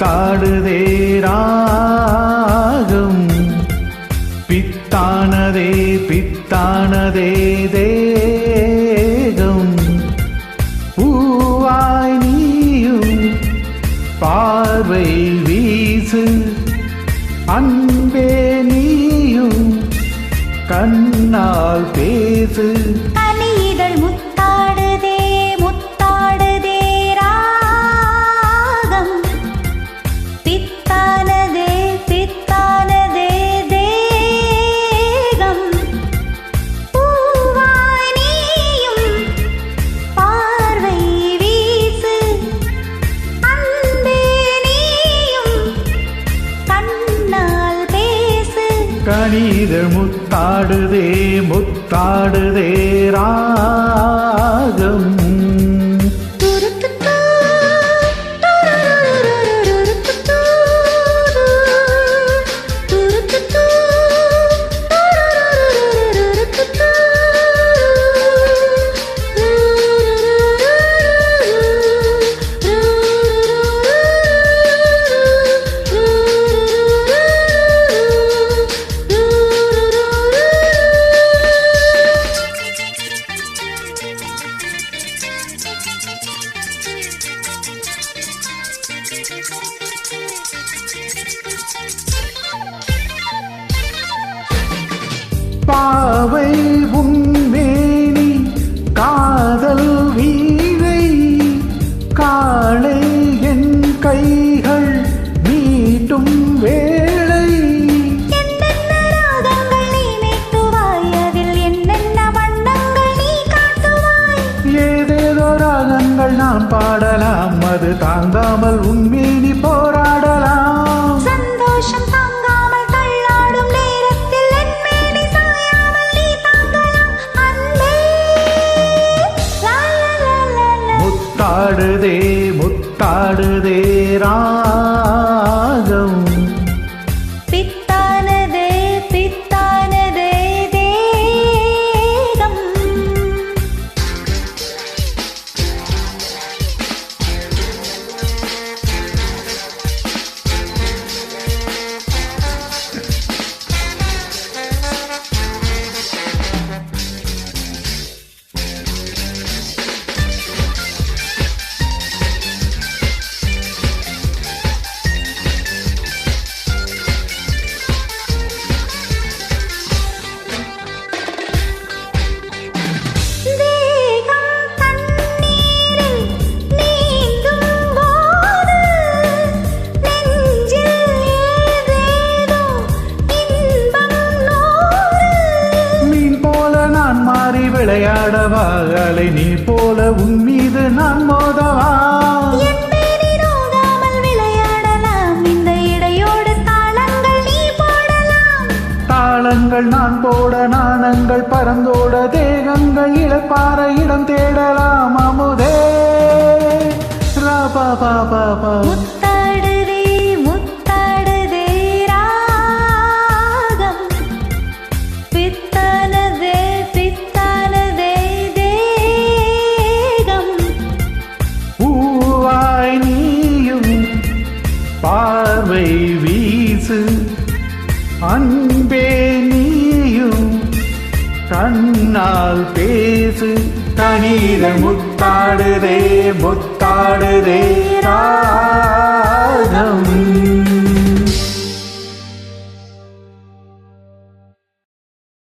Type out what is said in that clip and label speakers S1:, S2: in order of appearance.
S1: முத்தாடுதே ராகம் பித்தானதே பித்தானதே தேகம் பூவாய் நீயும் பார்வை வீசு அன்பே நீயும் கண்ணால் பேசு
S2: கனிதழ் முத்தாடுதே முத்தாடுதே ராகம் பித்தானதே பித்தானதே தேகம் பூவாய் நீயும் பார்வை வீசு அன்பே நீயும் கண்ணால் பேசு
S1: கனிதழ் முத்தாடுதே முத்தாடுதே ராகம் பாவை உன்மேனி காதல் வீணை காளை என் கைகள் மீட்டும் வேளை
S2: என்னென்ன ராகங்கள் நீ மீட்டுவாய் அதில் என்னென்ன வண்ணங்கள் நீ காட்டுவாய்
S1: ஏதேதோ ராகங்கள் நாம் பாடலாம் அது தாங்காமல் உன்மேனி போராடலாம்
S2: சந்தோஷம் தாங்காமல் தள்ளாடும் நேரத்தில் என் மேனி சாயாமல் நீ தாங்கலாம் அன்பே லா லா லா லா லா.
S1: முத்தாடுதே முத்தாடுதே ராகம்
S2: பித்தானதே பித்தானதே தேகம் தேகம் தண்ணீரில் நீந்தும் போது நெஞ்சில் ஏதேதோ இன்பம் நூறு
S1: மீன் போல நான் மாறி விளையாடவா அலை நீர் போல உன் மீது நான் மோதவா
S2: என் மேனி நோகாமல் விளையாடலாம் இந்த இடையோடு தாளங்கள் நீ போடலாம்
S1: தாளங்கள் நான் போட நாணங்கள் பறந்தோட தேகங்கள் இழப்பார இடம் தேடலாம் அமுதே ராபா பாபா பா
S2: முத்தாடுதே முத்தாடுதே ராகம் பித்தானதே பித்தானதே தேகம்
S1: பூவாய் நீயும் பார்வை வீசு அன்பே நீயும் கண்ணால் பேசு கனிதழ் முத்தாடுதே முத்தாடுதே ராகம்